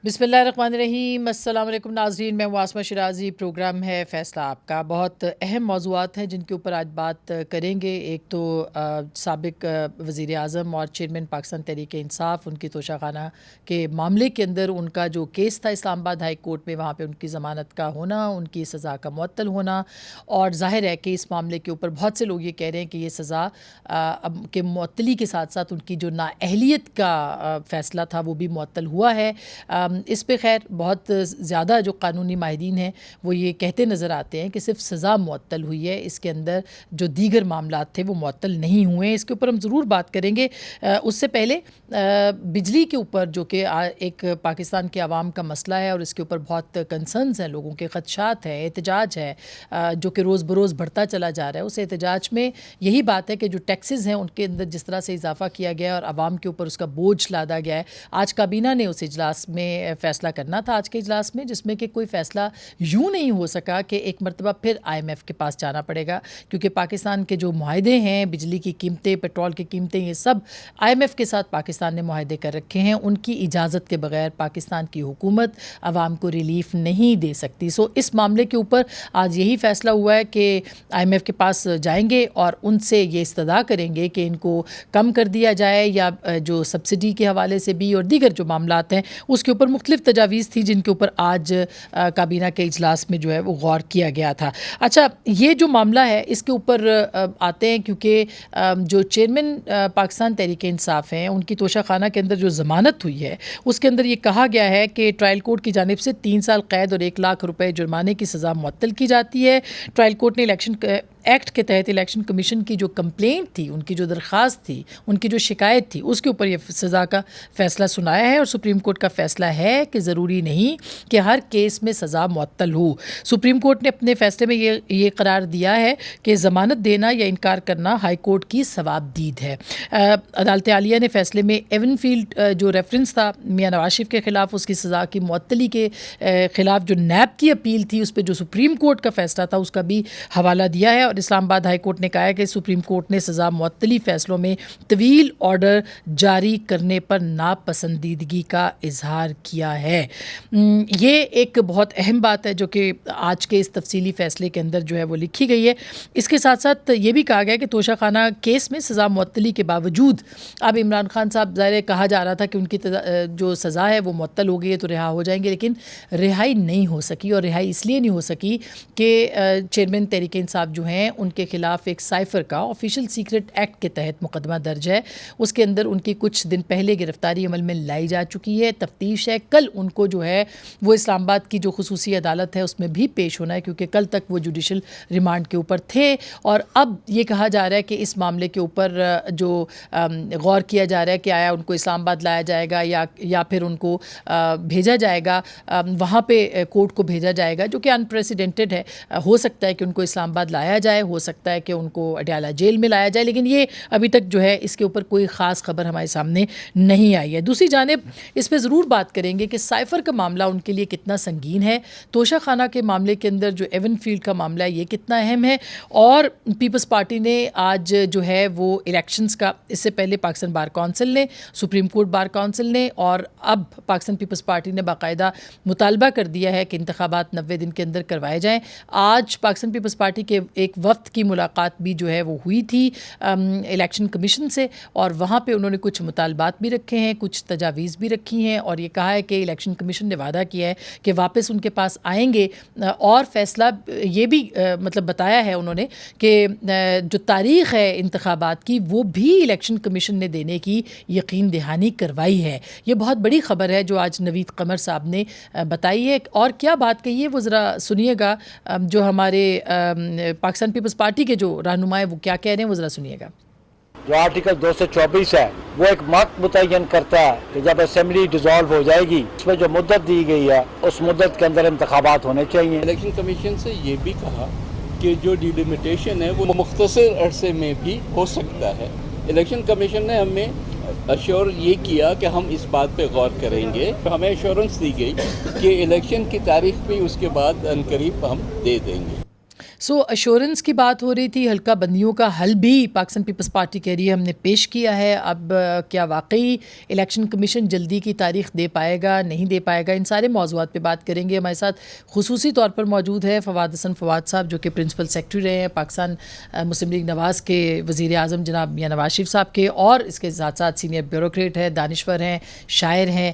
بسم اللہ الرحمن الرحیم۔ السلام علیکم ناظرین، میں واسمہ شرازی۔ پروگرام ہے فیصلہ آپ کا۔ بہت اہم موضوعات ہیں جن کے اوپر آج بات کریں گے۔ ایک تو سابق وزیر اعظم اور چیئرمین پاکستان تحریک انصاف، ان کی توشہ خانہ کے معاملے کے اندر ان کا جو کیس تھا اسلام آباد ہائی کورٹ میں، وہاں پہ ان کی ضمانت کا ہونا، ان کی سزا کا معطل ہونا، اور ظاہر ہے کہ اس معاملے کے اوپر بہت سے لوگ یہ کہہ رہے ہیں کہ یہ سزا کے معطلی کے ساتھ ساتھ ان کی جو نااہلیت کا فیصلہ تھا وہ بھی معطل ہوا ہے۔ اس پہ خیر بہت زیادہ جو قانونی ماہرین ہیں وہ یہ کہتے نظر آتے ہیں کہ صرف سزا معطل ہوئی ہے، اس کے اندر جو دیگر معاملات تھے وہ معطل نہیں ہوئے ہیں۔ اس کے اوپر ہم ضرور بات کریں گے۔ اس سے پہلے بجلی کے اوپر جو کہ ایک پاکستان کے عوام کا مسئلہ ہے اور اس کے اوپر بہت کنسرنز ہیں، لوگوں کے خدشات ہیں، احتجاج ہے جو کہ روز بروز بڑھتا چلا جا رہا ہے۔ اس احتجاج میں یہی بات ہے کہ جو ٹیکسز ہیں ان کے اندر جس طرح سے اضافہ کیا گیا ہے اور عوام کے اوپر اس کا بوجھ لادا گیا ہے۔ آج کابینہ نے اس اجلاس میں فیصلہ کرنا تھا، آج کے اجلاس میں، جس میں کہ کوئی فیصلہ یوں نہیں ہو سکا کہ ایک مرتبہ پھر IMF کے پاس جانا پڑے گا، کیونکہ پاکستان کے جو معاہدے ہیں، بجلی کی قیمتیں، پیٹرول کی قیمتیں، یہ سب IMF کے ساتھ پاکستان نے معاہدے کر رکھے ہیں۔ ان کی اجازت کے بغیر پاکستان کی حکومت عوام کو ریلیف نہیں دے سکتی۔ اس معاملے کے اوپر آج یہی فیصلہ ہوا ہے کہ IMF کے پاس جائیں گے اور ان سے یہ استدعا کریں گے کہ ان کو کم کر دیا جائے، یا جو سبسڈی کے حوالے سے بھی اور دیگر جو معاملات ہیں اس کے اوپر مختلف تجاویز تھی جن کے اوپر آج کابینہ کے اجلاس میں جو ہے وہ غور کیا گیا تھا۔ اچھا، یہ جو معاملہ ہے اس کے اوپر آتے ہیں، کیونکہ جو چیئرمین پاکستان تحریک انصاف ہیں ان کی توشہ خانہ کے اندر جو ضمانت ہوئی ہے اس کے اندر یہ کہا گیا ہے کہ ٹرائل کورٹ کی جانب سے 3 سال قید اور 1 لاکھ روپے جرمانے کی سزا معطل کی جاتی ہے۔ ٹرائل کورٹ نے الیکشن ایکٹ کے تحت الیکشن کمیشن کی جو کمپلینٹ تھی، ان کی جو درخواست تھی، ان کی جو شکایت تھی، اس کے اوپر یہ سزا کا فیصلہ سنایا ہے، اور سپریم کورٹ کا فیصلہ ہے کہ ضروری نہیں کہ ہر کیس میں سزا معطل ہو۔ سپریم کورٹ نے اپنے فیصلے میں یہ قرار دیا ہے کہ ضمانت دینا یا انکار کرنا ہائی کورٹ کی ثوابدید ہے۔ عدالت عالیہ نے فیصلے میں ایون فیلڈ جو ریفرنس تھا میاں نواز شریف کے خلاف، اس کی سزا کی معطلی کے خلاف جو نیب کی اپیل تھی اس پہ جو سپریم کورٹ کا فیصلہ تھا اس کا بھی حوالہ دیا ہے، اور اسلام آباد ہائی کورٹ نے کہا ہے کہ سپریم کورٹ نے سزا معطلی فیصلوں میں طویل آرڈر جاری کرنے پر ناپسندیدگی کا اظہار کیا ہے۔ یہ ایک بہت اہم بات ہے جو کہ آج کے اس تفصیلی فیصلے کے اندر جو ہے وہ لکھی گئی ہے۔ اس کے ساتھ ساتھ یہ بھی کہا گیا کہ توشہ خانہ کیس میں سزا معطلی کے باوجود اب عمران خان صاحب، ظاہر کہا جا رہا تھا کہ ان کی جو سزا ہے وہ معطل ہو گئی ہے تو رہا ہو جائیں گے، لیکن رہائی نہیں ہو سکی، اور رہائی اس لیے نہیں ہو سکی کہ چیئرمین تحریک انصاف جو ہیں ان کے خلاف ایک سائفر کا آفیشیل سیکرٹ ایکٹ کے تحت مقدمہ درج ہے۔ اس کے اندر ان کی کچھ دن پہلے گرفتاری عمل میں لائی جا چکی ہے، تفتیش ہے۔ کل ان کو جو ہے وہ اسلام آباد کی جو خصوصی عدالت ہے اس میں بھی پیش ہونا ہے، کیونکہ کل تک وہ جوڈیشل ریمانڈ کے اوپر تھے، اور اب یہ کہا جا رہا ہے کہ اس معاملے کے اوپر جو غور کیا جا رہا ہے کہ آیا ان کو اسلام آباد لایا جائے گا یا پھر ان کو بھیجا جائے گا، وہاں پہ کورٹ کو بھیجا جائے گا، جو کہ انپریسیڈنٹڈ ہے۔ ہو سکتا ہے کہ ان کو اسلام آباد لایا جائے، ہو سکتا ہے کہ ان کو اڈیالہ جیل میں لایا جائے، لیکن یہ ابھی تک جو ہے اس کے اوپر کوئی خاص خبر ہمارے سامنے نہیں آئی ہے۔ دوسری جانب اس پہ ضرور بات کریں گے کہ سائفر کا معاملہ ان کے لیے کتنا سنگین ہے، توشہ خانہ کے معاملے کے اندر جو ایون فیلڈ کا معاملہ ہے یہ کتنا اہم ہے، اور پیپلز پارٹی نے آج جو ہے وہ الیکشنز کا، اس سے پہلے پاکستان بار کونسل نے، سپریم کورٹ بار کونسل نے، اور اب پاکستان پیپلز پارٹی نے باقاعدہ مطالبہ کر دیا ہے کہ انتخابات 90 دن کے اندر کروائے جائیں۔ آج پاکستان پیپلز پارٹی کے ایک وفد کی ملاقات بھی جو ہے وہ ہوئی تھی الیکشن کمیشن سے، اور وہاں پہ انہوں نے کچھ مطالبات بھی رکھے ہیں، کچھ تجاویز بھی رکھی ہیں، اور یہ کہا ہے کہ الیکشن کمیشن نے وعدہ کیا ہے کہ واپس ان کے پاس آئیں گے، اور فیصلہ یہ بھی مطلب بتایا ہے انہوں نے کہ جو تاریخ ہے انتخابات کی وہ بھی الیکشن کمیشن نے دینے کی یقین دہانی کروائی ہے۔ یہ بہت بڑی خبر ہے جو آج نوید قمر صاحب نے بتائی ہے، اور کیا بات کہی ہے وہ ذرا سنیے گا، جو ہمارے پاکستان پیپلز پارٹی کے جو رہنما ہیں وہ کیا کہہ رہے ہیں وہ ذرا سنیے گا۔ جو آرٹیکل 224 ہے وہ ایک وقت متعین کرتا ہے کہ جب اسمبلی ڈیزالو ہو جائے گی، اس میں جو مدت دی گئی ہے اس مدت کے اندر انتخابات ہونے چاہیے۔ الیکشن کمیشن سے یہ بھی کہا کہ جو ڈیلیمیٹیشن ہے وہ مختصر عرصے میں بھی ہو سکتا ہے۔ الیکشن کمیشن نے ہمیں اشور یہ کیا کہ ہم اس بات پہ غور کریں گے، ہمیں ایشورنس دی گئی کہ الیکشن کی تاریخ بھی اس کے بعد عنقریب ہم دے دیں گے۔ سو ایشورنس کی بات ہو رہی تھی، حلقہ بندیوں کا حل بھی پاکستان پیپلز پارٹی کہہ رہی ہے ہم نے پیش کیا ہے. اب کیا واقعی الیکشن کمیشن جلدی کی تاریخ دے پائے گا، نہیں دے پائے گا؟ ان سارے موضوعات پہ بات کریں گے. ہمارے ساتھ خصوصی طور پر موجود ہے فواد حسن فواد صاحب، جو کہ پرنسپل سیکرٹری رہے ہیں پاکستان مسلم لیگ نواز کے وزیر اعظم جناب میاں نواز شریف صاحب کے، اور اس کے ساتھ ساتھ سینئر بیوروکریٹ ہیں، دانشور ہیں، شاعر ہیں.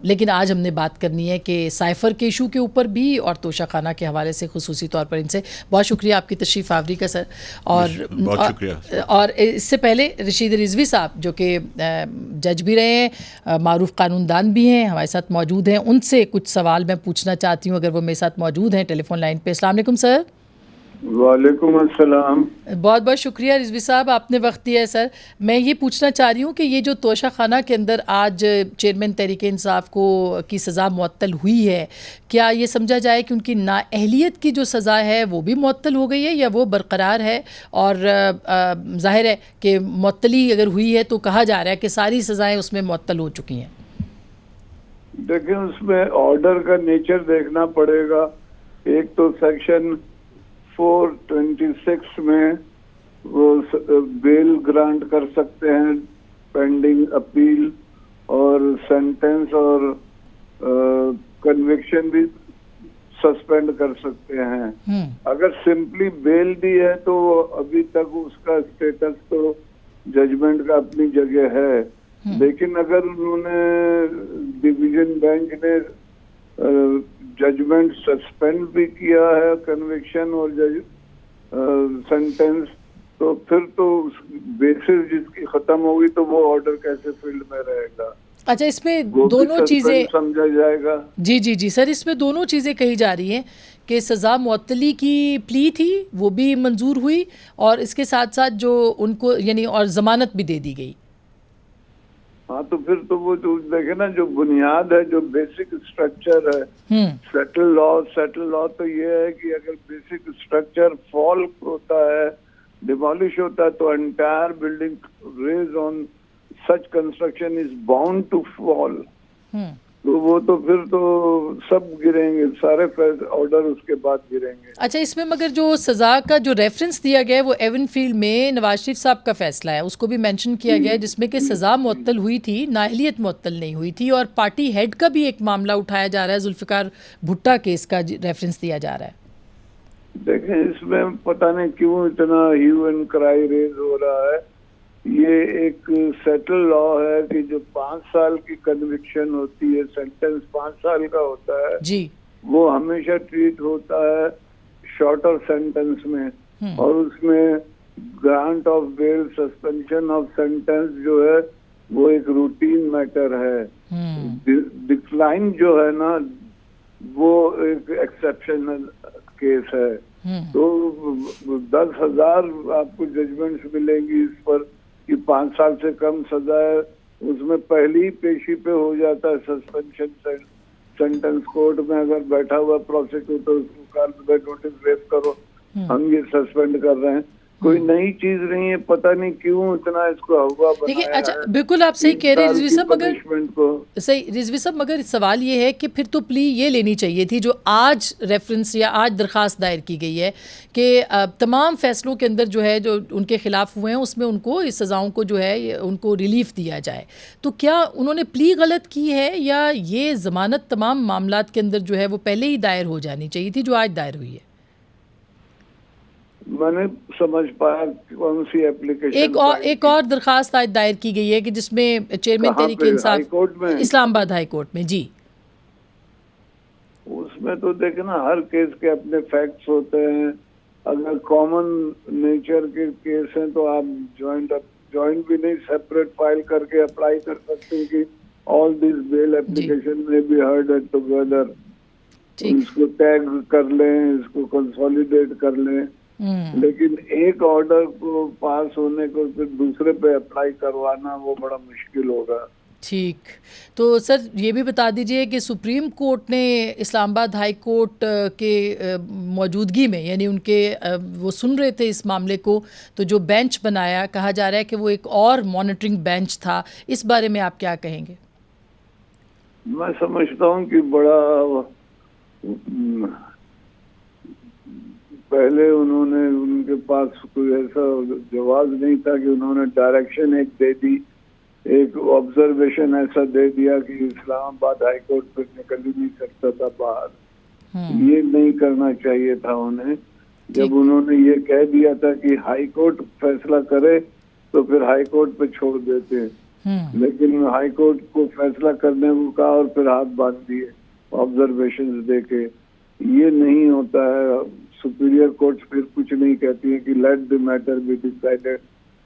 لیکن آج ہم نے بات کرنی ہے کہ سائفر کے ایشو کے اوپر بھی اور توشہ خانہ کے حوالے سے خصوصی طور پر. ان سے بہت شکریہ آپ کی تشریف آوری کا سر. بہت شکریہ. اور اس سے پہلے رشید رضوی صاحب جو کہ جج بھی رہے ہیں، معروف قانون دان بھی ہیں، ہمارے ساتھ موجود ہیں. ان سے کچھ سوال میں پوچھنا چاہتی ہوں اگر وہ میرے ساتھ موجود ہیں ٹیلی فون لائن پہ. السلام علیکم سر. وعلیکم السلام. بہت بہت شکریہ رضوی صاحب، آپ نے وقت دیا ہے. سر میں یہ پوچھنا چاہ رہی ہوں کہ یہ جو توشہ خانہ کے اندر آج چیئرمین تحریک انصاف کو کی سزا معطل ہوئی ہے، کیا یہ سمجھا جائے کہ ان کی نااہلیت کی جو سزا ہے وہ بھی معطل ہو گئی ہے یا وہ برقرار ہے؟ اور ظاہر ہے کہ معطلی اگر ہوئی ہے تو کہا جا رہا ہے کہ ساری سزائیں اس میں معطل ہو چکی ہیں. دیکھیں اس میں آرڈر کا نیچر دیکھنا پڑے گا. ایک تو سیکشن 426 میں وہ بیل گرانٹ کر سکتے ہیں پینڈنگ اپیل، اور سینٹنس اور کنوکشن بھی سسپینڈ کر سکتے ہیں. اگر سمپلی بیل دی ہے تو ابھی تک اس کا اسٹیٹس تو ججمنٹ کا اپنی جگہ ہے. لیکن اگر انہوں نے ڈویژن بینچ نے ججمنٹ سسپینڈ بھی کیا ہے، کنوکشن اور سینٹنس، تو پھر تو بیسس جس کی ختم ہوگی تو وہ آرڈر کیسے فیلڈ میں رہے گا؟ اچھا، اس میں دونوں چیزیں سمجھا جائے گا. جی سر، اس میں دونوں چیزیں کہی جا رہی ہیں کہ سزا معطلی کی پلی تھی وہ بھی منظور ہوئی، اور اس کے ساتھ ساتھ جو ان کو یعنی اور ضمانت بھی دے دی گئی. ہاں تو پھر تو وہ جو دیکھیں نا، جو بنیاد ہے، جو بیسک اسٹرکچر ہے سیٹل لا تو یہ ہے کہ اگر بیسک اسٹرکچر فال ہوتا ہے، ڈیمالش ہوتا ہے، تو entire building raised on such construction is bound to fall. تو وہ تو پھر تو سب گریں گے، سارے آرڈر اس کے بعد گریں گے. اچھا، اس میں مگر جو سزا کا جو ریفرنس دیا گیا ہے وہ ایون فیلڈ میں نواز شریف صاحب کا فیصلہ ہے، اس کو بھی مینشن کیا گیا ہے، جس میں کہ سزا معطل ہوئی تھی، نااہلیت معطل نہیں ہوئی تھی. اور پارٹی ہیڈ کا بھی ایک معاملہ اٹھایا جا رہا ہے، ذوالفقار بھٹا کیس کا ریفرنس دیا جا رہا ہے. دیکھیں اس میں پتہ نہیں کیوں اتنا ہیو اینڈ کرائی ریز ہو رہا ہے. یہ ایک سیٹل لا ہے کہ جو 5 سال کی کنوکشن ہوتی ہے، سینٹنس 5 سال کا ہوتا ہے جی، وہ ہمیشہ ٹریٹ ہوتا ہے شارٹر سینٹنس میں، اور اس میں grant of bail, suspension of sentence جو ہے وہ ایک روٹین میٹر ہے. ڈکلائن جو ہے نا وہ ایک ایکسیپشنل کیس ہے. تو 10,000 آپ کو ججمنٹس ملیں گی اس پر کہ 5 سال سے کم سزا ہے، اس میں پہلی پیشی پہ ہو جاتا ہے سسپینشن سینٹنس. کورٹ میں اگر بیٹھا ہوا پروسیکیوٹر اس کو کال پہ نوٹس ریز کرو، ہم یہ سسپینڈ کر رہے ہیں. کوئی نئی چیز نہیں ہے، پتہ نہیں کیوں اتنا اس کو ہوا بنایا ہے. اچھا بالکل آپ صحیح کہہ رہے ہیں رضوی صاحب، رضوی صاحب مگر سوال یہ ہے کہ پھر تو پلی یہ لینی چاہیے تھی جو آج ریفرنس یا آج درخواست دائر کی گئی ہے کہ تمام فیصلوں کے اندر جو ہے جو ان کے خلاف ہوئے ہیں اس میں ان کو اس سزاؤں کو جو ہے ان کو ریلیف دیا جائے. تو کیا انہوں نے پلی غلط کی ہے یا یہ ضمانت تمام معاملات کے اندر جو ہے وہ پہلے ہی دائر ہو جانی چاہیے تھی جو آج دائر ہوئی ہے؟ میں نے سمجھ پایا کون سی اپلیکیشن. ایک اور درخواست آج دائر کی گئی ہے کہ جس میں چیئرمین تحریک انصاف اسلام آباد ہائی کورٹ میں. جی اس میں تو دیکھنا ہر کیس کے اپنے فیکٹس ہوتے ہیں. اگر کامن نیچر کے کیس ہیں تو آپ جوائنٹ بھی نہیں، سیپریٹ فائل کر کے اپلائی کر سکتے ہیں کہ آل دیز بیل اپلیکیشن میں بی ہرڈ ٹوگیدر. اس کو ٹیگ کر لیں، اس کو کنسولیڈیٹ کر لیں. لیکن ایک آرڈر کو پاس ہونے کو پھر دوسرے پہ اپلائی کروانا وہ بڑا مشکل ہوگا. ٹھیک، تو سر یہ بھی بتا دیجئے کہ سپریم کورٹ نے اسلام آباد ہائی کورٹ کے موجودگی میں، یعنی ان کے وہ سن رہے تھے اس معاملے کو، تو جو بینچ بنایا کہا جا رہا ہے کہ وہ ایک اور مانیٹرنگ بینچ تھا، اس بارے میں آپ کیا کہیں گے؟ میں سمجھتا ہوں کہ بڑا پہلے انہوں نے ان کے پاس کوئی ایسا جواز نہیں تھا کہ انہوں نے ڈائریکشن ایک دے دی, ایک آبزرویشن ایسا دے دیا کہ اسلام آباد ہائی کورٹ پہ نکل ہی نہیں سکتا تھا باہر. یہ نہیں کرنا چاہیے تھا انہیں. جب انہوں نے یہ کہہ دیا تھا کہ ہائی کورٹ فیصلہ کرے تو پھر ہائی کورٹ پہ چھوڑ دیتے ہیں, لیکن ہائی کورٹ کو فیصلہ کرنے کو کہا اور پھر ہاتھ باندھ دیے آبزرویشن دے کے. یہ نہیں ہوتا ہے. سپیریئر کورٹس پھر کچھ نہیں کہتی ہیں کہ let the matter be decided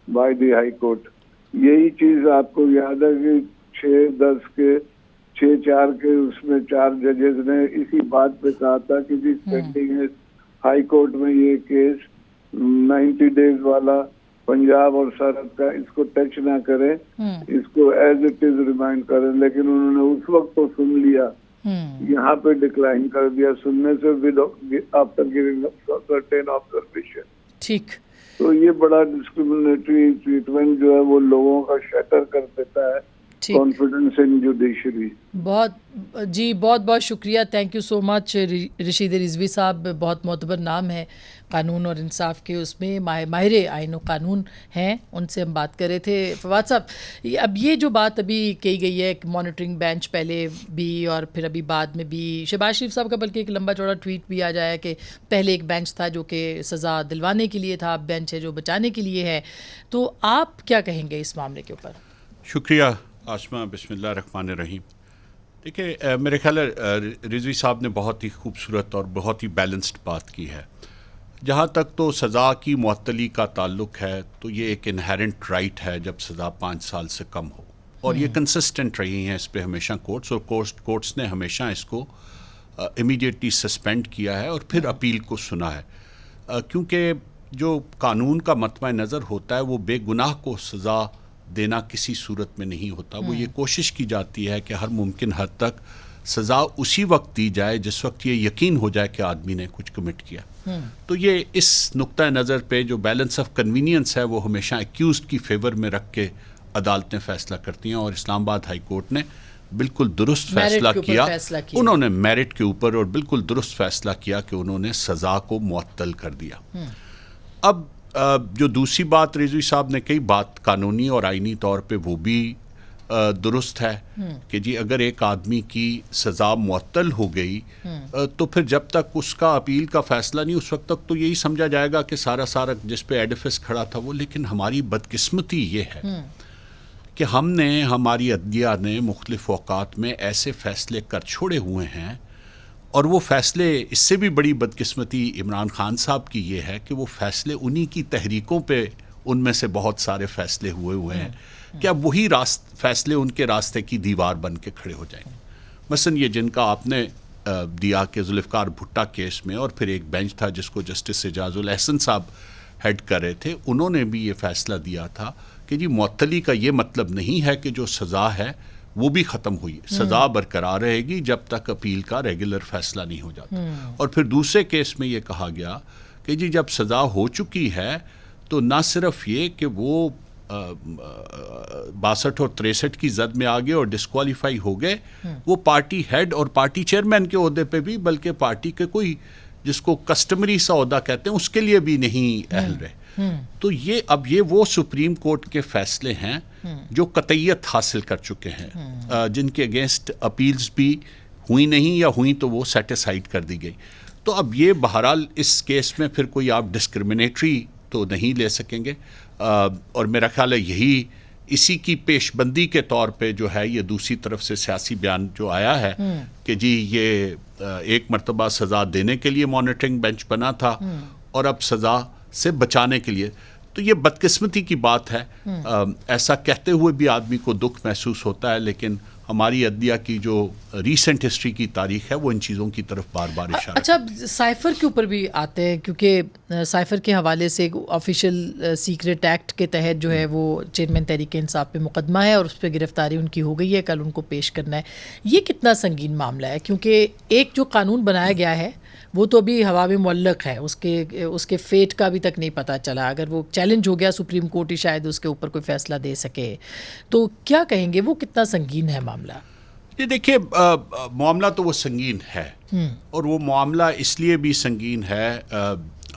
by the high court. یہی چیز آپ کو یاد ہے کہ 6-10 کے 6-4 کے اس میں 4 ججز نے اسی بات پہ کہا تھا کہ جی پینڈنگ ہے ہائی کورٹ میں یہ کیس 90 ڈیز والا پنجاب اور سرحد کا, اس کو ٹچ نہ کریں, اس کو ایز اٹ از ریمائنڈ کریں. لیکن انہوں نے اس وقت تو سن لیا, یہاں پہ ڈکلائن کر دیا سننے سے آفٹر گیونگ سرٹین آبزرویشن. ٹھیک. تو یہ بڑا ڈسکریمنیٹری ٹریٹمنٹ جو ہے وہ لوگوں کا شیٹر کر دیتا ہے کانفیڈنس ان جوڈیشری. بہت بہت شکریہ. تھینک یو سو مچ رشید رضوی صاحب. بہت معتبر نام ہے قانون اور انصاف کے, اس میں ماہر آئین و قانون ہیں, ان سے ہم بات کر رہے تھے. فواد صاحب, اب یہ جو بات ابھی کہی گئی ہے کہ مانیٹرنگ بینچ پہلے بھی اور پھر ابھی بعد میں بھی, شہباز شریف صاحب کا بلکہ ایک لمبا چوڑا ٹویٹ بھی آ جایا کہ پہلے ایک بینچ تھا جو کہ سزا دلوانے کے لیے تھا, اب بینچ ہے جو بچانے کے لیے ہے. تو آپ کیا کہیں گے اس معاملے کے اوپر؟ شکریہ آسمہ. بسم اللہ الرحمن الرحیم. دیکھیں, میرے خیال ہے رضوی صاحب نے بہت ہی خوبصورت اور بہت ہی بیلنسڈ بات کی ہے. جہاں تک تو سزا کی معطلی کا تعلق ہے تو یہ ایک انہیرنٹ رائٹ ہے جب سزا 5 سال سے کم ہو, اور یہ کنسسٹنٹ رہی ہیں اس پہ ہمیشہ کورٹس, اور کورٹس نے ہمیشہ اس کو امیڈیٹلی سسپینڈ کیا ہے اور پھر اپیل کو سنا ہے. کیونکہ جو قانون کا مطمع نظر ہوتا ہے وہ بے گناہ کو سزا دینا کسی صورت میں نہیں ہوتا. وہ یہ کوشش کی جاتی ہے کہ ہر ممکن حد تک سزا اسی وقت دی جائے جس وقت یہ یقین ہو جائے کہ آدمی نے کچھ کمٹ کیا. تو یہ اس نقطہ نظر پہ جو بیلنس آف کنوینئنس ہے وہ ہمیشہ ایکیوزڈ کی فیور میں رکھ کے عدالتیں فیصلہ کرتی ہیں, اور اسلام آباد ہائی کورٹ نے بالکل درست فیصلہ کیا. انہوں نے میرٹ کے اوپر اور بالکل درست فیصلہ کیا کہ انہوں نے سزا کو معطل کر دیا. اب جو دوسری بات رضوی صاحب نے کہی, بات قانونی اور آئینی طور پہ وہ بھی درست ہے کہ جی اگر ایک آدمی کی سزا معطل ہو گئی تو پھر جب تک اس کا اپیل کا فیصلہ نہیں, اس وقت تک تو یہی سمجھا جائے گا کہ سارا جس پہ ایڈیفس کھڑا تھا وہ. لیکن ہماری بدقسمتی یہ ہے کہ ہماری عدلیہ نے مختلف اوقات میں ایسے فیصلے کر چھوڑے ہوئے ہیں, اور وہ فیصلے, اس سے بھی بڑی بدقسمتی عمران خان صاحب کی یہ ہے کہ وہ فیصلے انہی کی تحریکوں پہ ان میں سے بہت سارے فیصلے ہوئے ہیں کہ اب وہی فیصلے ان کے راستے کی دیوار بن کے کھڑے ہو جائیں گے. مثلا یہ جن کا آپ نے دیا کہ ذوالفقار بھٹا کیس میں, اور پھر ایک بینچ تھا جس کو جسٹس اعجاز الاحسن صاحب ہیڈ کر رہے تھے, انہوں نے بھی یہ فیصلہ دیا تھا کہ جی معطلی کا یہ مطلب نہیں ہے کہ جو سزا ہے وہ بھی ختم ہوئی, سزا برقرار رہے گی جب تک اپیل کا ریگولر فیصلہ نہیں ہو جاتا. اور پھر دوسرے کیس میں یہ کہا گیا کہ جی جب سزا ہو چکی ہے تو نہ صرف یہ کہ وہ 62 اور 63 کی زد میں آگے اور ڈسکوالیفائی ہو گئے, وہ پارٹی ہیڈ اور پارٹی چیئرمین کے عہدے پہ بھی, بلکہ پارٹی کے کوئی جس کو کسٹمری سا عہدہ کہتے ہیں اس کے لیے بھی نہیں اہل رہے. تو اب یہ وہ سپریم کورٹ کے فیصلے ہیں جو قطعیت حاصل کر چکے ہیں, جن کے اگینسٹ اپیلز بھی ہوئی نہیں, یا ہوئی تو وہ سیٹسفائیڈ کر دی گئی. تو اب یہ بہرحال اس کیس میں پھر کوئی آپ ڈسکرمنیٹری تو نہیں لے سکیں گے, اور میرا خیال ہے یہی اسی کی پیش بندی کے طور پہ جو ہے یہ دوسری طرف سے سیاسی بیان جو آیا ہے کہ جی یہ ایک مرتبہ سزا دینے کے لیے مانیٹرنگ بینچ بنا تھا اور اب سزا سے بچانے کے لیے. تو یہ بدقسمتی کی بات ہے, ایسا کہتے ہوئے بھی آدمی کو دکھ محسوس ہوتا ہے, لیکن ہماری عدلیہ کی جو ریسنٹ ہسٹری کی تاریخ ہے وہ ان چیزوں کی طرف بار بار اشارہ. اچھا, سائفر کے اوپر بھی آتے ہیں, کیونکہ سائفر کے حوالے سے آفیشیل سیکریٹ ایکٹ کے تحت جو ہے وہ چیئرمین تحریک انصاف پہ مقدمہ ہے اور اس پہ گرفتاری ان کی ہو گئی ہے, کل ان کو پیش کرنا ہے. یہ کتنا سنگین معاملہ ہے, کیونکہ ایک جو قانون بنایا گیا ہے وہ تو ابھی ہوا میں معلق ہے, اس کے فیٹ کا ابھی تک نہیں پتہ چلا. اگر وہ چیلنج ہو گیا سپریم کورٹ ہی شاید اس کے اوپر کوئی فیصلہ دے سکے, تو کیا کہیں گے وہ کتنا سنگین ہے معاملہ؟ یہ دیکھیے, معاملہ تو وہ سنگین ہے, اور وہ معاملہ اس لیے بھی سنگین ہے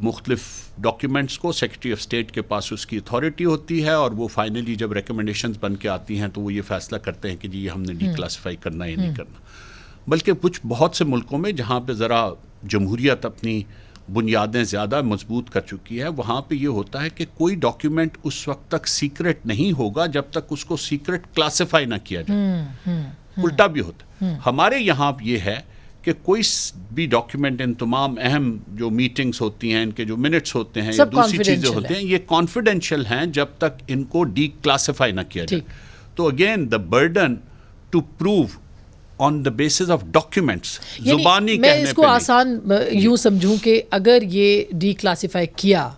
مختلف ڈاکیومنٹس کو سیکرٹری آف اسٹیٹ کے پاس اس کی اتھارٹی ہوتی ہے، اور وہ فائنلی جب ریکمنڈیشنز بن کے آتی ہیں تو وہ یہ فیصلہ کرتے ہیں کہ جی یہ ہم نے ڈی کلاسیفائی کرنا یا نہیں کرنا. بلکہ کچھ بہت سے ملکوں میں جہاں پہ ذرا جمہوریت اپنی بنیادیں زیادہ مضبوط کر چکی ہے، وہاں پہ یہ ہوتا ہے کہ کوئی ڈاکیومنٹ اس وقت تک سیکرٹ نہیں ہوگا جب تک اس کو سیکرٹ کلاسیفائی نہ کیا جائے. الٹا بھی ہوتا ہے. ہمارے یہاں یہ ہے کہ کوئی بھی ڈاکیومنٹ، ان تمام اہم جو میٹنگز ہوتی ہیں، ان کے جو منٹس ہوتے ہیں یا دوسری چیزیں ہوتی ہیں، یہ کانفیڈینشیل ہیں جب تک ان کو ڈی کلاسیفائی نہ کیا جائے. تو again the burden to prove on the basis of documents, زبانی میں کہنے اس کو پہ آسان یوں سمجھوں کہ اگر یہ ڈی کلاسیفائی کیا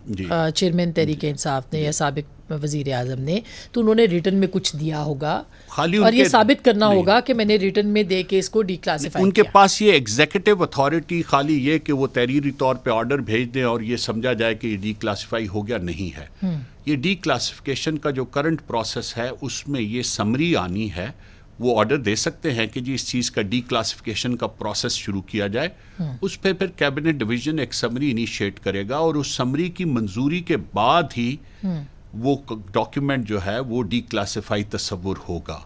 چیئرمین تحریک انصاف نے یا سابق وزیر اعظم نے، تو انہوں نے ریٹن میں کچھ دیا ہوگا اور یہ ثابت کرنا ہوگا کہ میں نے ریٹن میں دے کے اس کو ڈی کلاسیفائی ان کے پاس یہ ایگزیکٹو اتھارٹی خالی یہ کہ وہ تحریری طور پہ آرڈر بھیج دیں اور یہ سمجھا جائے کہ یہ ڈی کلاسیفائی ہو گیا، نہیں ہے. یہ ڈی کلاسیفیکیشن کا جو کرنٹ پروسیس ہے اس میں یہ سمری آنی ہے. وہ آرڈر دے سکتے ہیں کہ جی اس چیز کا ڈی کلاسیفیکیشن کا پروسیس شروع کیا جائے. اس پہ پھر کیبنٹ ڈویژن ایک سمری انیشیٹ کرے گا اور اس سمری کی منظوری کے بعد ہی وہ ڈاکیومنٹ جو ہے وہ ڈی کلاسیفائی تصور ہوگا.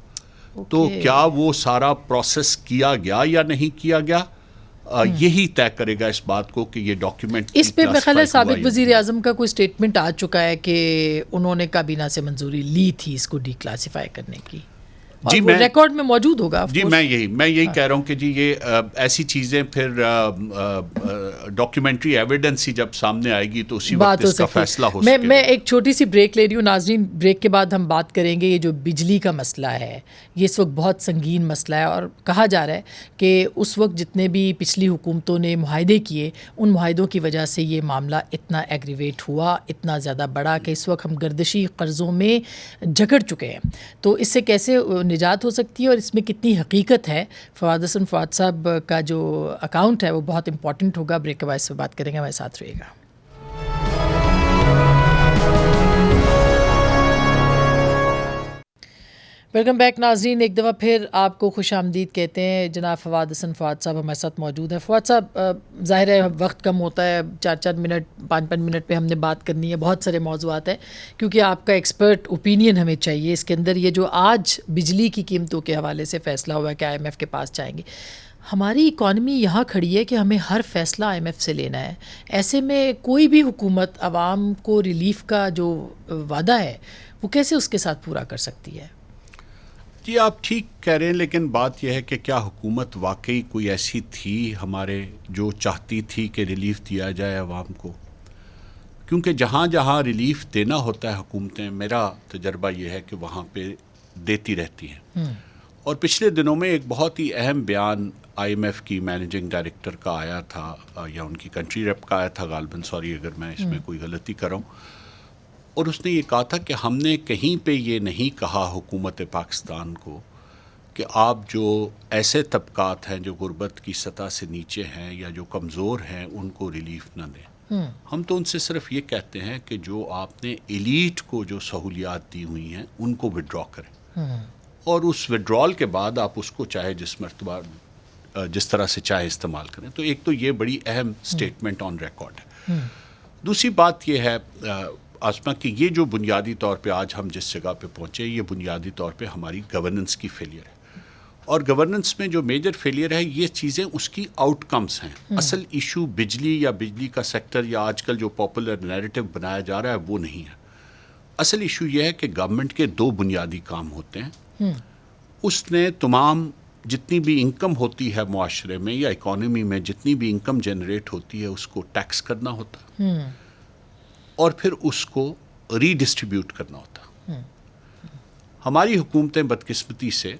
تو کیا وہ سارا پروسیس کیا گیا یا نہیں کیا گیا، یہی طے کرے گا اس بات کو کہ یہ ڈاکیومنٹ. اس پہ میرے خیال ہے سابق وزیر اعظم کا کوئی اسٹیٹمنٹ آ چکا ہے کہ انہوں نے کابینہ سے منظوری لی تھی اس کو ڈی کلاسیفائی کرنے کی، جی میں ریکارڈ میں موجود ہوگا. جی میں یہی کہہ رہا ہوں کہ جی یہ ایسی چیزیں پھر ڈاکیومنٹری ایویڈنس ہی جب سامنے آئے گی تو اسی وقت اس کا فیصلہ ہو سکے. میں ایک چھوٹی سی بریک لے رہی ہوں ناظرین. بریک کے بعد ہم بات کریں گے یہ جو بجلی کا مسئلہ ہے، یہ اس وقت بہت سنگین مسئلہ ہے، اور کہا جا رہا ہے کہ اس وقت جتنے بھی پچھلی حکومتوں نے معاہدے کیے، ان معاہدوں کی وجہ سے یہ معاملہ اتنا ایگریویٹ ہوا، اتنا زیادہ بڑا کہ اس وقت ہم گردشی قرضوں میں جکڑ چکے ہیں. تو اس سے کیسے نجات ہو سکتی ہے اور اس میں کتنی حقیقت ہے؟ فواد حسن فواد صاحب کا جو اکاؤنٹ ہے وہ بہت امپورٹنٹ ہوگا. بریک کے بعد اس پہ بات کریں گے، ہمارے ساتھ رہیے گا. ویلکم بیک ناظرین، ایک دفعہ پھر آپ کو خوش آمدید کہتے ہیں. جناب فواد حسن فواد صاحب ہمارے ساتھ موجود ہیں. فواد صاحب، ظاہر ہے وقت کم ہوتا ہے، 4 منٹ 5 منٹ پہ ہم نے بات کرنی ہے، بہت سارے موضوعات ہیں، کیونکہ آپ کا ایکسپرٹ اوپینین ہمیں چاہیے اس کے اندر. یہ جو آج بجلی کی قیمتوں کے حوالے سے فیصلہ ہوا ہے کہ IMF کے پاس جائیں گے، ہماری اکانومی یہاں کھڑی ہے کہ ہمیں ہر فیصلہ IMF سے لینا ہے. ایسے میں کوئی بھی حکومت عوام کو ریلیف کا جو وعدہ ہے وہ کیسے اس کے ساتھ پورا کر سکتی ہے؟ جی آپ ٹھیک کہہ رہے ہیں، لیکن بات یہ ہے کہ کیا حکومت واقعی کوئی ایسی تھی ہمارے جو چاہتی تھی کہ ریلیف دیا جائے عوام کو؟ کیونکہ جہاں جہاں ریلیف دینا ہوتا ہے حکومتیں، میرا تجربہ یہ ہے کہ وہاں پہ دیتی رہتی ہیں. اور پچھلے دنوں میں ایک بہت ہی اہم بیان IMF کی مینیجنگ ڈائریکٹر کا آیا تھا، یا ان کی کنٹری ریپ کا آیا تھا غالباً، سوری اگر میں اس میں کوئی غلطی کر رہا ہوں. اور اس نے یہ کہا تھا کہ ہم نے کہیں پہ یہ نہیں کہا حکومت پاکستان کو کہ آپ جو ایسے طبقات ہیں جو غربت کی سطح سے نیچے ہیں یا جو کمزور ہیں ان کو ریلیف نہ دیں. ہم تو ان سے صرف یہ کہتے ہیں کہ جو آپ نے ایلیٹ کو جو سہولیات دی ہوئی ہیں ان کو وڈرا کریں، اور اس وڈرال کے بعد آپ اس کو چاہے جس مرتبہ جس طرح سے چاہے استعمال کریں. تو ایک تو یہ بڑی اہم سٹیٹمنٹ آن ریکارڈ ہے. دوسری بات یہ ہے آسما کہ یہ جو بنیادی طور پہ آج ہم جس جگہ پہ پہنچے، یہ بنیادی طور پہ ہماری گورننس کی فیلئر ہے. اور گورننس میں جو میجر فیلئر ہے، یہ چیزیں اس کی آؤٹ کمز ہیں. اصل ایشو بجلی یا بجلی کا سیکٹر یا آج کل جو پاپولر نیریٹو بنایا جا رہا ہے وہ نہیں ہے. اصل ایشو یہ ہے کہ گورنمنٹ کے 2 بنیادی کام ہوتے ہیں. اس نے تمام جتنی بھی انکم ہوتی ہے معاشرے میں یا اکانومی میں، جتنی بھی انکم جنریٹ ہوتی ہے اس کو ٹیکس کرنا ہوتا ہے، اور پھر اس کو ری ڈسٹریبیوٹ کرنا ہوتا. ہماری حکومتیں بدقسمتی سے،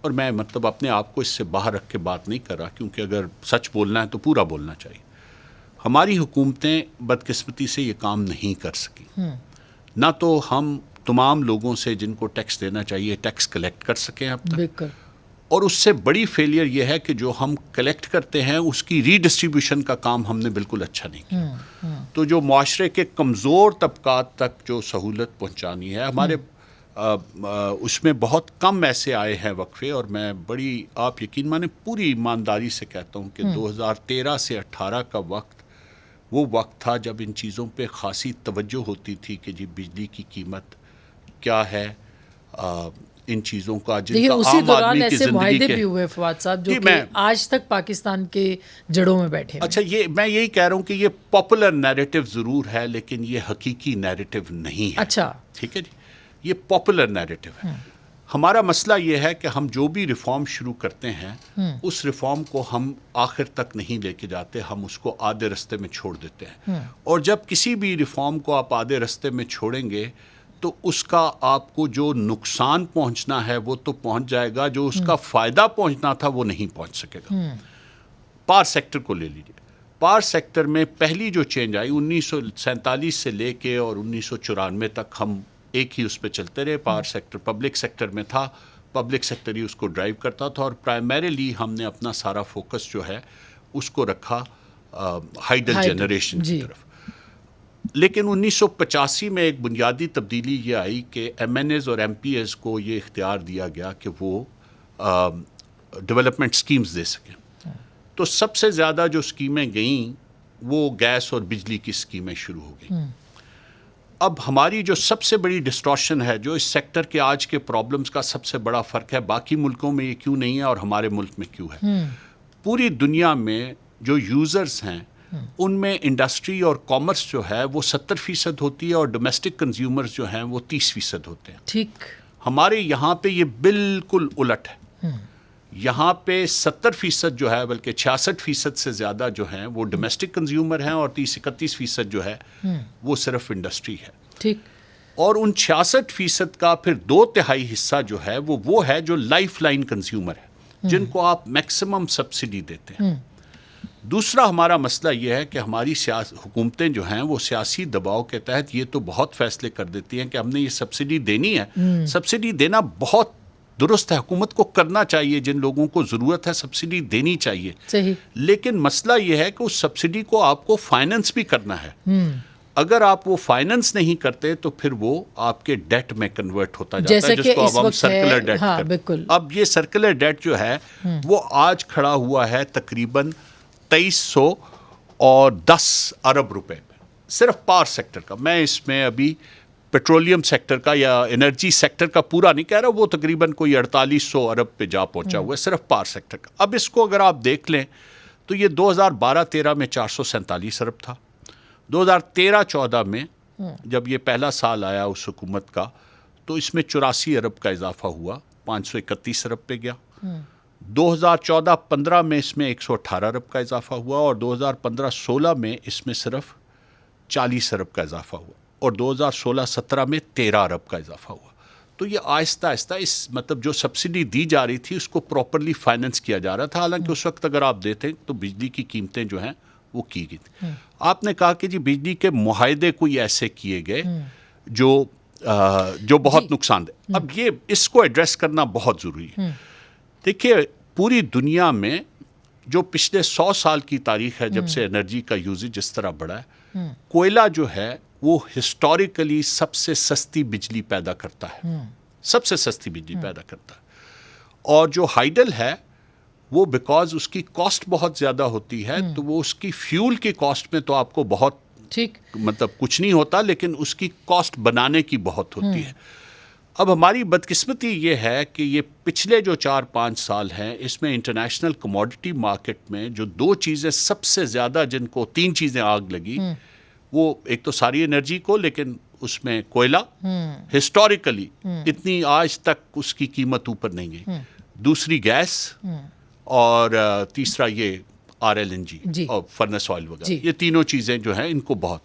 اور میں مطلب اپنے آپ کو اس سے باہر رکھ کے بات نہیں کر رہا کیونکہ اگر سچ بولنا ہے تو پورا بولنا چاہیے، ہماری حکومتیں بدقسمتی سے یہ کام نہیں کر سکی. نہ تو ہم تمام لوگوں سے جن کو ٹیکس دینا چاہیے ٹیکس کلیکٹ کر سکیں اب تک، اور اس سے بڑی فیلئر یہ ہے کہ جو ہم کلیکٹ کرتے ہیں اس کی ری ڈسٹریبیوشن کا کام ہم نے بالکل اچھا نہیں کیا. تو جو معاشرے کے کمزور طبقات تک جو سہولت پہنچانی ہے ہمارے اس میں بہت کم ایسے آئے ہیں وقفے. اور میں بڑی آپ یقین مانیں پوری ایمانداری سے کہتا ہوں کہ 2013 سے 18 کا وقت وہ وقت تھا جب ان چیزوں پہ خاصی توجہ ہوتی تھی کہ جی بجلی کی قیمت کیا ہے، ان چیزوں کا جن دیکھیے کا اسی عام دوران آدمی کی ایسے زندگی معاہدے کے بھی ہوئے فواد صاحب جو جی، کہ آج تک پاکستان کے جڑوں میں بیٹھے ہیں. اچھا، یہ میں یہی کہہ رہا ہوں کہ یہ پاپولر نیریٹو ضرور ہے لیکن یہ حقیقی نیریٹو نہیں ہے. اچھا، ٹھیک ہے جی، یہ پاپولر نیریٹو ہے. ہمارا مسئلہ یہ ہے کہ ہم جو بھی ریفارم شروع کرتے ہیں اس ریفارم کو ہم آخر تک نہیں لے کے جاتے، ہم اس کو آدھے رستے میں چھوڑ دیتے ہیں. اور جب کسی بھی ریفارم کو آپ آدھے رستے میں چھوڑیں گے تو اس کا آپ کو جو نقصان پہنچنا ہے وہ تو پہنچ جائے گا، جو اس کا فائدہ پہنچنا تھا وہ نہیں پہنچ سکے گا. پاور سیکٹر کو لے لیجیے. پاور سیکٹر میں پہلی جو چینج آئی 1947 سے لے کے اور 1994 تک ہم ایک ہی اس پہ چلتے رہے. پاور سیکٹر پبلک سیکٹر میں تھا، پبلک سیکٹر ہی اس کو ڈرائیو کرتا تھا، اور پرائمریلی ہم نے اپنا سارا فوکس جو ہے اس کو رکھا ہائیڈل جنریشن کی طرف. لیکن 1985 میں ایک بنیادی تبدیلی یہ آئی کہ ایم این ایز اور ایم پی ایز کو یہ اختیار دیا گیا کہ وہ ڈیولپمنٹ سکیمز دے سکیں. تو سب سے زیادہ جو اسکیمیں گئیں وہ گیس اور بجلی کی اسکیمیں شروع ہو گئیں. اب ہماری جو سب سے بڑی ڈسٹورشن ہے، جو اس سیکٹر کے آج کے پرابلمز کا سب سے بڑا فرق ہے، باقی ملکوں میں یہ کیوں نہیں ہے اور ہمارے ملک میں کیوں ہے. پوری دنیا میں جو یوزرز ہیں ان میں انڈسٹری اور کامرس جو ہے وہ 70% ہوتی ہے اور ڈومیسٹک کنزیومرز جو ہیں وہ 30% ہوتے ہیں. ٹھیک. ہمارے یہاں پہ یہ بالکل الٹ ہے. یہاں پہ 70% جو ہے بلکہ 66% سے زیادہ جو ہیں وہ ڈومیسٹک کنزیومر ہیں اور 30-31% جو ہے وہ صرف انڈسٹری ہے. ٹھیک. اور ان 66% کا پھر 2/3 حصہ جو ہے وہ ہے جو لائف لائن کنزیومر ہے، جن کو آپ میکسیمم سبسڈی دیتے ہیں. دوسرا ہمارا مسئلہ یہ ہے کہ ہماری حکومتیں جو ہیں وہ سیاسی دباؤ کے تحت یہ تو بہت فیصلے کر دیتی ہیں کہ ہم نے یہ سبسڈی دینی ہے. سبسڈی دینا بہت درست ہے، حکومت کو کرنا چاہیے، جن لوگوں کو ضرورت ہے سبسڈی دینی چاہیے. صحیح. لیکن مسئلہ یہ ہے کہ اس سبسڈی کو آپ کو فائننس بھی کرنا ہے. اگر آپ وہ فائننس نہیں کرتے تو پھر وہ آپ کے ڈیٹ میں کنورٹ ہوتا جاتا ہے، جس کو اب ہم سرکولر ڈیٹ کرتے ہیں. اب یہ سرکولر ڈیٹ جو ہے وہ آج کھڑا ہوا ہے تقریباً 2310 ارب روپے پہ، صرف پاور سیکٹر کا. میں اس میں ابھی پیٹرولیم سیکٹر کا یا انرجی سیکٹر کا پورا نہیں کہہ رہا، وہ تقریباً کوئی 4800 ارب پہ جا پہنچا ہوا ہے صرف پاور سیکٹر کا. اب اس کو اگر آپ دیکھ لیں تو یہ 2012-13 میں 447 ارب تھا. 2013-14 میں جب یہ پہلا سال آیا اس حکومت کا تو اس میں 84 ارب کا اضافہ ہوا، 531 ارب پہ گیا. 2014-15 میں اس میں 118 ارب کا اضافہ ہوا اور 2015-16 میں اس میں صرف 40 ارب کا اضافہ ہوا اور 2016-17 میں 13 ارب کا اضافہ ہوا. تو یہ آہستہ آہستہ اس مطلب جو سبسڈی دی جا رہی تھی اس کو پراپرلی فائننس کیا جا رہا تھا. حالانکہ اس وقت اگر آپ دیکھیں تو بجلی کی قیمتیں جو ہیں وہ کی گئی تھی. آپ نے کہا کہ جی بجلی کے معاہدے کوئی ایسے کیے گئے جو بہت نقصان دہ. اب یہ اس کو ایڈریس کرنا بہت ضروری ہے. دیکھیے پوری دنیا میں جو پچھلے 100 سال کی تاریخ ہے جب سے انرجی کا یوزیج اس طرح بڑھا ہے، کوئلہ جو ہے وہ ہسٹوریکلی سب سے سستی بجلی پیدا کرتا ہے، سب سے سستی بجلی پیدا کرتا ہے. اور جو ہائیڈل ہے وہ بیکاز اس کی کاسٹ بہت زیادہ ہوتی ہے تو وہ اس کی فیول کی کاسٹ میں تو آپ کو بہت ٹھیک مطلب کچھ نہیں ہوتا، لیکن اس کی کاسٹ بنانے کی بہت ہوتی ہے. اب ہماری بدقسمتی یہ ہے کہ یہ پچھلے جو 4-5 سال ہیں اس میں انٹرنیشنل کموڈٹی مارکیٹ میں جو 2 چیزیں سب سے زیادہ جن کو 3 چیزیں آگ لگی، وہ ایک تو ساری انرجی کو، لیکن اس میں کوئلہ ہسٹوریکلی اتنی آج تک اس کی قیمت اوپر نہیں گئی، دوسری گیس اور تیسرا یہ RLNG اور فرنس آئل وغیرہ. یہ تینوں چیزیں جو ہیں ان کو بہت.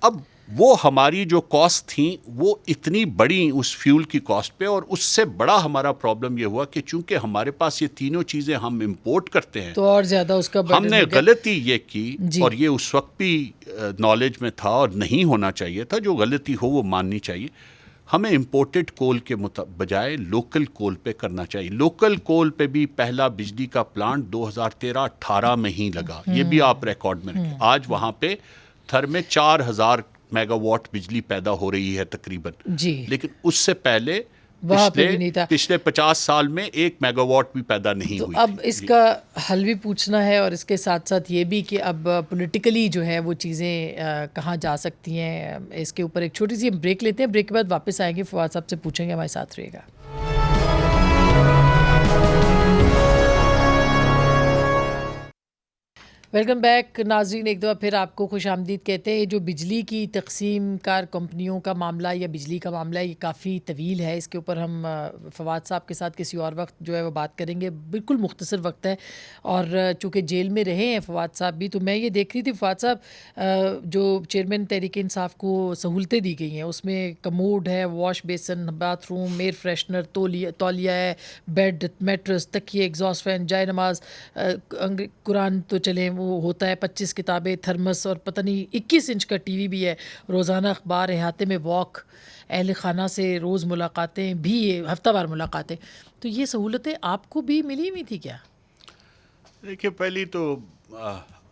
اب وہ ہماری جو کاسٹ تھیں وہ اتنی بڑی اس فیول کی کاسٹ پہ، اور اس سے بڑا ہمارا پرابلم یہ ہوا کہ چونکہ ہمارے پاس یہ تینوں چیزیں ہم امپورٹ کرتے ہیں تو اور زیادہ اس کا ہم نے غلطی یہ کی، اور یہ اس وقت بھی نالج میں تھا اور نہیں ہونا چاہیے تھا، جو غلطی ہو وہ ماننی چاہیے. ہمیں امپورٹڈ کول کے بجائے لوکل کول پہ کرنا چاہیے. لوکل کول پہ بھی پہلا بجلی کا پلانٹ 2013-18 میں ہی لگا، یہ بھی آپ ریکارڈ میں رکھیں. آج وہاں پہ تھر میں 4000 میگا واٹ بجلی پیدا ہو رہی ہے تقریباً. لیکن اس سے پہلے وہاں پہ بھی نہیں تھا. پچھلے 50 سال میں 1 میگا واٹ بھی پیدا نہیں تو ہوئی. اب اس کا حل بھی پوچھنا ہے، اور اس کے ساتھ ساتھ یہ بھی کہ اب پولیٹیکلی جو ہے وہ چیزیں کہاں جا سکتی ہیں. اس کے اوپر ایک چھوٹی سی بریک لیتے ہیں، بریک کے بعد واپس آئیں گے، فواد صاحب سے پوچھیں گے، ہمارے ساتھ رہے گا. ویلکم بیک ناظرین، ایک دفعہ پھر آپ کو خوش آمدید کہتے ہیں. جو بجلی کی تقسیم کار کمپنیوں کا معاملہ یا بجلی کا معاملہ یہ کافی طویل ہے. اس کے اوپر ہم فواد صاحب کے ساتھ کسی اور وقت جو ہے وہ بات کریں گے. بالکل مختصر وقت ہے، اور چونکہ جیل میں رہے ہیں فواد صاحب بھی، تو میں یہ دیکھ رہی تھی فواد صاحب جو چیئرمین تحریک انصاف کو سہولتیں دی گئی ہیں، اس میں کموڈ ہے، wash basin, bath room, air freshener, تولیہ ہے، بیڈ، میٹرس، تکیے، ایگزاسٹ فین، جائے نماز، قرآن تو چلیں وہ ہوتا ہے، 25 کتابیں، تھرمس، اور پتہ نہیں 21 انچ کا ٹی وی بھی ہے، روزانہ اخبار، احاطے میں واک، اہل خانہ سے روز ملاقاتیں بھی، ہفتہ وار ملاقاتیں. تو یہ سہولتیں آپ کو بھی ملی ہوئی تھی کیا؟ دیکھیے، پہلی تو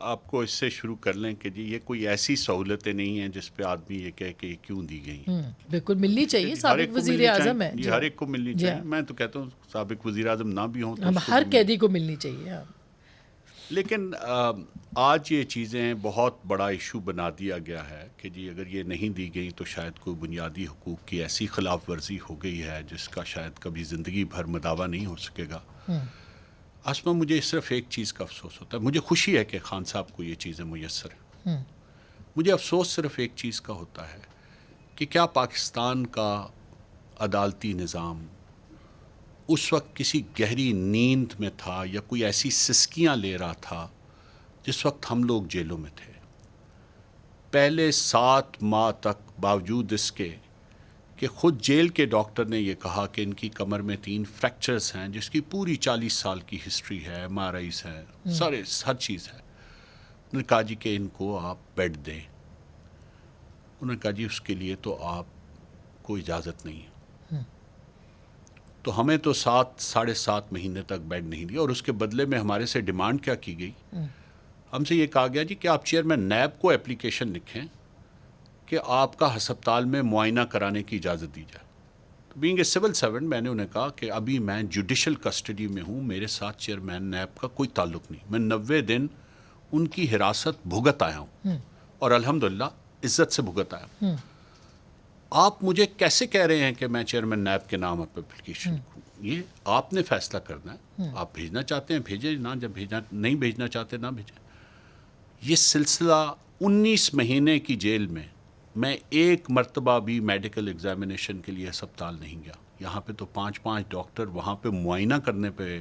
آپ کو اس سے شروع کر لیں کہ جی یہ کوئی ایسی سہولتیں نہیں ہیں جس پہ آدمی یہ کہے کہ یہ کیوں دی گئی ہیں. بالکل ملنی چاہیے، سابق وزیر اعظم ہے. ہر ایک کو ملنی چاہیے. میں تو کہتا ہوں سابق وزیر اعظم نہ بھی ہوں تو ہم ہر قیدی کو ملنی چاہیے. لیکن آج یہ چیزیں بہت بڑا ایشو بنا دیا گیا ہے کہ جی اگر یہ نہیں دی گئی تو شاید کوئی بنیادی حقوق کی ایسی خلاف ورزی ہو گئی ہے جس کا شاید کبھی زندگی بھر مداوع نہیں ہو سکے گا. آسما، مجھے صرف ایک چیز کا افسوس ہوتا ہے. مجھے خوشی ہے کہ خان صاحب کو یہ چیزیں میسر ہیں. مجھے افسوس صرف ایک چیز کا ہوتا ہے کہ کیا پاکستان کا عدالتی نظام اس وقت کسی گہری نیند میں تھا یا کوئی ایسی سسکیاں لے رہا تھا جس وقت ہم لوگ جیلوں میں تھے. پہلے 7 ماہ تک باوجود اس کے کہ خود جیل کے ڈاکٹر نے یہ کہا کہ ان کی کمر میں 3 فریکچرز ہیں جس کی پوری 40 سال کی ہسٹری ہے، MRIs ہیں، ہر چیز ہے. انہوں نے کہا جی کہ ان کو آپ بیڈ دیں. انہوں نے کہا جی اس کے لیے تو آپ کو اجازت نہیں ہے. تو ہمیں تو 7.5 مہینے تک بیڈ نہیں دیا، اور اس کے بدلے میں ہمارے سے ڈیمانڈ کیا کی گئی؟ ہم سے یہ کہا گیا جی کہ آپ چیئرمین نیب کو اپلیکیشن لکھیں کہ آپ کا ہسپتال میں معائنہ کرانے کی اجازت دی جائے. بینگ اے سول سرونٹ میں نے انہیں کہا کہ ابھی میں جوڈیشل کسٹڈی میں ہوں، میرے ساتھ چیئرمین نیب کا کوئی تعلق نہیں. میں 90 دن ان کی حراست بھگت آیا ہوں، اور الحمدللہ عزت سے بھگت آیا ہوں. آپ مجھے کیسے کہہ رہے ہیں کہ میں چیئرمین نیب کے نام پر اپلیکیشن لکھوں؟ یہ آپ نے فیصلہ کرنا ہے. آپ بھیجنا چاہتے ہیں بھیجیں، نہ جب نہیں بھیجنا چاہتے نہ بھیجیں. یہ سلسلہ 19 مہینے کی جیل میں ایک مرتبہ بھی میڈیکل ایگزامینیشن کے لیے ہسپتال نہیں گیا. یہاں پہ تو 5 ڈاکٹر وہاں پہ معائنہ کرنے پہ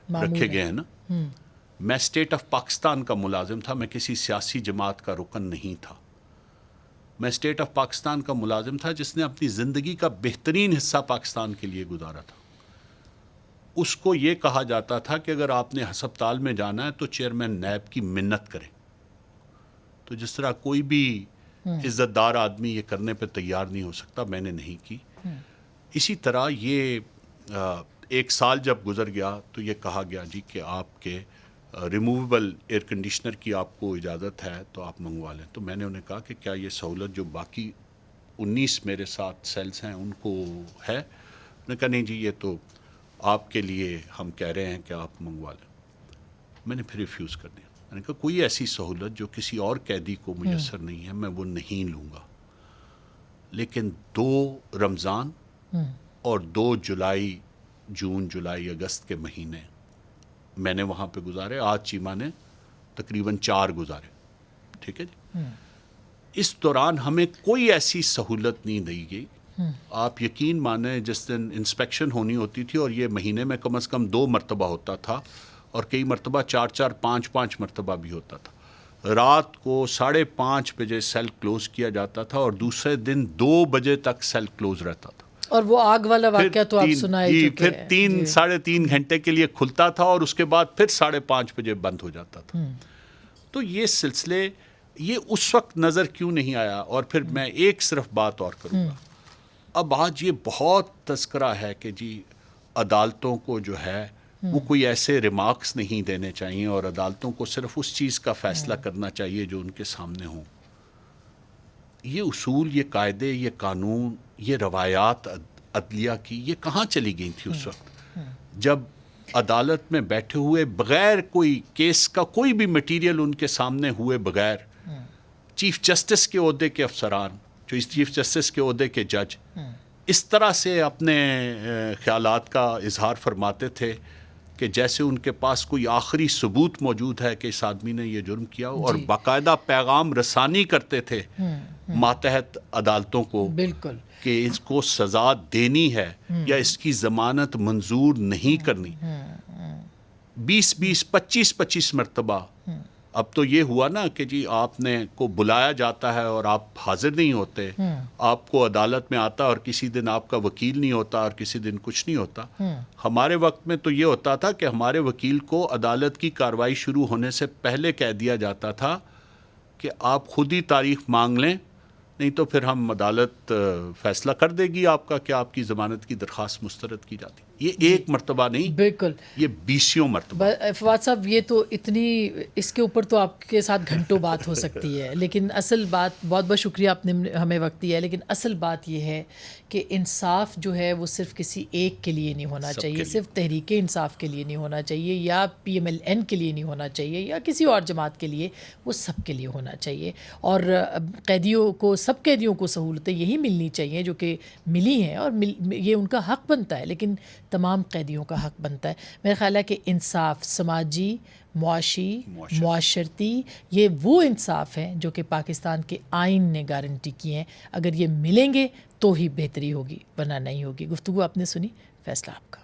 رکھے گئے ہیں نا. میں اسٹیٹ آف پاکستان کا ملازم تھا، میں کسی سیاسی جماعت کا رکن نہیں تھا. میں اسٹیٹ آف پاکستان کا ملازم تھا جس نے اپنی زندگی کا بہترین حصہ پاکستان کے لیے گزارا تھا. اس کو یہ کہا جاتا تھا کہ اگر آپ نے ہسپتال میں جانا ہے تو چیئرمین نیب کی منت کریں. تو جس طرح کوئی بھی عزت دار آدمی یہ کرنے پہ تیار نہیں ہو سکتا، میں نے نہیں کی. اسی طرح یہ 1 سال جب گزر گیا تو یہ کہا گیا جی کہ آپ کے ریموویبل ایئر کنڈیشنر کی آپ کو اجازت ہے تو آپ منگوا لیں. تو میں نے انہیں کہا کہ کیا یہ سہولت جو باقی 19 میرے ساتھ سیلز ہیں ان کو ہے؟ انہوں نے کہا نہیں جی یہ تو آپ کے لیے ہم کہہ رہے ہیں کہ آپ منگوا لیں. میں نے پھر ریفیوز کر دیا. میں نے کہا کوئی ایسی سہولت جو کسی اور قیدی کو میسر نہیں ہے میں وہ نہیں لوں گا. لیکن 2 رمضان اور 2 جون جولائی اگست کے مہینے میں نے وہاں پہ گزارے. آج چیمہ نے تقریباً 4 گزارے. ٹھیک ہے جی. اس دوران ہمیں کوئی ایسی سہولت نہیں دی گئی. آپ یقین مانیں جس دن انسپیکشن ہونی ہوتی تھی، اور یہ مہینے میں کم از کم 2 مرتبہ ہوتا تھا، اور کئی مرتبہ 4 5 مرتبہ بھی ہوتا تھا. رات کو 5:30 بجے سیل کلوز کیا جاتا تھا اور دوسرے دن 2 بجے تک سیل کلوز رہتا تھا. اور وہ آگ والا واقعہ تو آپ سنائے چکے ہیں. پھر 3-3.5 گھنٹے کے لیے کھلتا تھا اور اس کے بعد پھر 5:30 بجے بند ہو جاتا تھا. تو یہ سلسلے یہ اس وقت نظر کیوں نہیں آیا؟ اور پھر میں ایک صرف بات اور کروں گا. اب آج یہ بہت تذکرہ ہے کہ جی عدالتوں کو جو ہے وہ کوئی ایسے ریمارکس نہیں دینے چاہیے، اور عدالتوں کو صرف اس چیز کا فیصلہ کرنا چاہیے جو ان کے سامنے ہوں. یہ اصول، یہ قاعدے، یہ قانون، یہ روایات عدلیہ کی یہ کہاں چلی گئی تھی اس وقت جب عدالت میں بیٹھے ہوئے بغیر کوئی کیس کا کوئی بھی مٹیریل ان کے سامنے ہوئے بغیر چیف جسٹس کے عہدے کے افسران جو اس چیف جسٹس کے عہدے کے جج اس طرح سے اپنے خیالات کا اظہار فرماتے تھے کہ جیسے ان کے پاس کوئی آخری ثبوت موجود ہے کہ اس آدمی نے یہ جرم کیا اور باقاعدہ پیغام رسانی کرتے تھے ماتحت عدالتوں کو بالکل کہ اس کو سزا دینی ہے یا اس کی ضمانت منظور نہیں کرنی. 25 مرتبہ اب تو یہ ہوا نا کہ جی آپ نے کو بلایا جاتا ہے اور آپ حاضر نہیں ہوتے, آپ کو عدالت میں آتا اور کسی دن آپ کا وکیل نہیں ہوتا اور کسی دن کچھ نہیں ہوتا. ہمارے وقت میں تو یہ ہوتا تھا کہ ہمارے وکیل کو عدالت کی کارروائی شروع ہونے سے پہلے کہہ دیا جاتا تھا کہ آپ خود ہی تاریخ مانگ لیں, نہیں تو پھر ہم عدالت فیصلہ کر دے گی آپ کا کہ آپ کی ضمانت کی درخواست مسترد کی جاتی. یہ ایک مرتبہ نہیں, بالکل یہ 20 مرتبہ. فواد صاحب یہ تو اتنی اس کے اوپر تو آپ کے ساتھ گھنٹوں بات ہو سکتی ہے, لیکن اصل بات, بہت بہت شکریہ آپ نے ہمیں وقت دیا, لیکن اصل بات یہ ہے کہ انصاف جو ہے وہ صرف کسی ایک کے لیے نہیں ہونا چاہیے, صرف تحریک انصاف کے لیے نہیں ہونا چاہیے یا PMLN کے لیے نہیں ہونا چاہیے یا کسی اور جماعت کے لیے, وہ سب کے لیے ہونا چاہیے. اور قیدیوں کو, سب قیدیوں کو سہولتیں یہی ملنی چاہیے جو کہ ملی ہیں, اور یہ ان کا حق بنتا ہے, لیکن تمام قیدیوں کا حق بنتا ہے. میرا خیال ہے کہ انصاف سماجی, معاشی, معاشرتی, یہ وہ انصاف ہیں جو کہ پاکستان کے آئین نے گارنٹی کی ہیں. اگر یہ ملیں گے تو ہی بہتری ہوگی, ورنہ نہیں ہوگی. گفتگو آپ نے سنی, فیصلہ آپ کا.